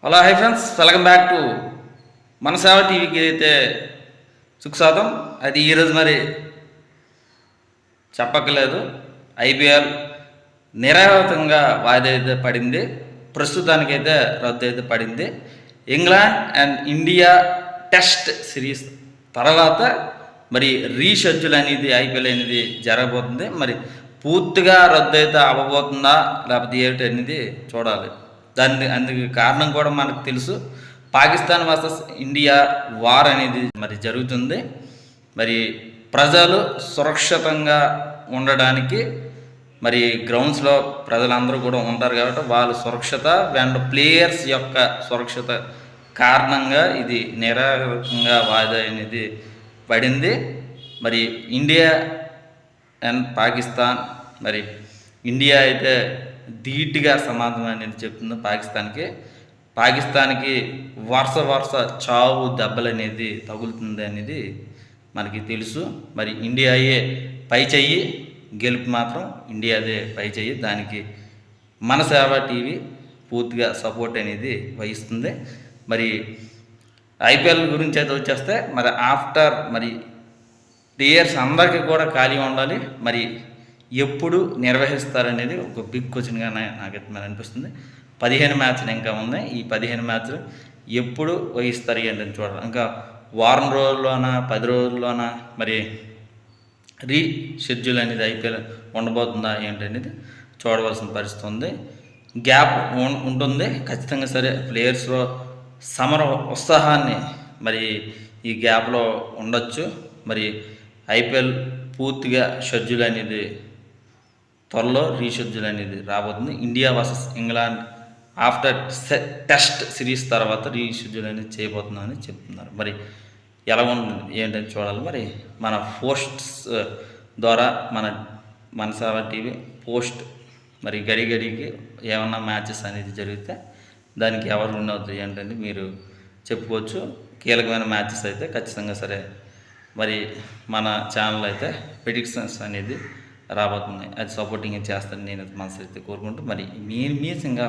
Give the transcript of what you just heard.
Hello hi friends, welcome back to మన సేవ టీవీకి అయితే సుఖసాదం. అది ఈరోజు మరి చెప్పక్కలేదు. ఐపీఎల్ నిరాఘాతంగా వాయిదా అయితే పడింది. ప్రస్తుతానికైతే రద్దు అయితే పడింది. England and India test series తర్వాత మరి రీషెడ్యూల్ అనేది ఐపీఎల్ అనేది జరగబోతుంది. మరి పూర్తిగా రద్దు అయితే అవ్వబోతుందా లేకపోతే ఏమిటి అనేది చూడాలి. అందుకు కారణం కూడా మనకు తెలుసు. పాకిస్తాన్ వర్సెస్ ఇండియా వార్ అనేది మరి జరుగుతుంది. మరి ప్రజలు సురక్షితంగా ఉండడానికి మరి గ్రౌండ్స్లో ప్రజలందరూ కూడా ఉంటారు కాబట్టి వాళ్ళ సురక్షత అండ్ ప్లేయర్స్ యొక్క సురక్షత కారణంగా ఇది నిరాఘాతంగా వాయిదా అనేది పడింది. మరి ఇండియా అండ్ పాకిస్తాన్, మరి ఇండియా అయితే ధీటుగా సమాధానం అనేది చెప్తుంది పాకిస్తాన్కి వరుస చావు దెబ్బలు అనేది తగులుతుంది అనేది మనకి తెలుసు. మరి ఇండియాయే పై చెయ్యి, గెలుపు మాత్రం ఇండియాదే పై చెయ్యి. దానికి మన సేవ టీవీ పూర్తిగా సపోర్ట్ అనేది వహిస్తుంది. మరి ఐపీఎల్ గురించి అయితే వచ్చేస్తే మరి ఆఫ్టర్ మరి ప్లేయర్స్ అందరికీ కూడా ఖాళీ ఉండాలి. మరి ఎప్పుడు నిర్వహిస్తారనేది ఒక బిగ్ క్వశ్చన్గా నాకైతే మరి అనిపిస్తుంది. 15 మ్యాచ్లు ఇంకా ఉన్నాయి. ఈ 15 మ్యాచ్లు ఎప్పుడు వహిస్తారు ఏంటని చూడాలి. ఇంకా వారం రోజుల్లోనా 10 రోజుల్లోనా మరి రీషెడ్యూల్ అనేది ఐపీఎల్ ఉండబోతుందా ఏంటనేది చూడవలసిన పరిస్థితి ఉంది. గ్యాప్ ఉంటుంది ఖచ్చితంగా. సరే, ప్లేయర్స్లో సమర ఉత్సాహాన్ని మరి ఈ గ్యాప్లో ఉండొచ్చు. మరి ఐపీఎల్ పూర్తిగా షెడ్యూల్ అనేది త్వరలో రీషెడ్యూల్ అనేది రాబోతుంది. India versus England after test series తర్వాత రీషెడ్యూల్ అనేది చేయబోతుందని చెప్తున్నారు. మరి ఎలా ఉంటుంది ఏంటని చూడాలి. మరి మన పోస్ట్స్ ద్వారా మన సేవ టీవీ పోస్ట్ మరి గడికి ఏమన్నా మ్యాచెస్ అనేది జరిగితే దానికి ఎవరు విన్ అవుతాయి ఏంటంటే మీరు చెప్పుకోవచ్చు. కీలకమైన మ్యాచెస్ అయితే ఖచ్చితంగా సరే మరి మన ఛానల్ అయితే ప్రిడిక్షన్స్ అనేది రాబోతున్నాయి. అది సపోర్టింగ్ చేస్తానని నేను మనసు అయితే కోరుకుంటూ మరి మీరు ఇంకా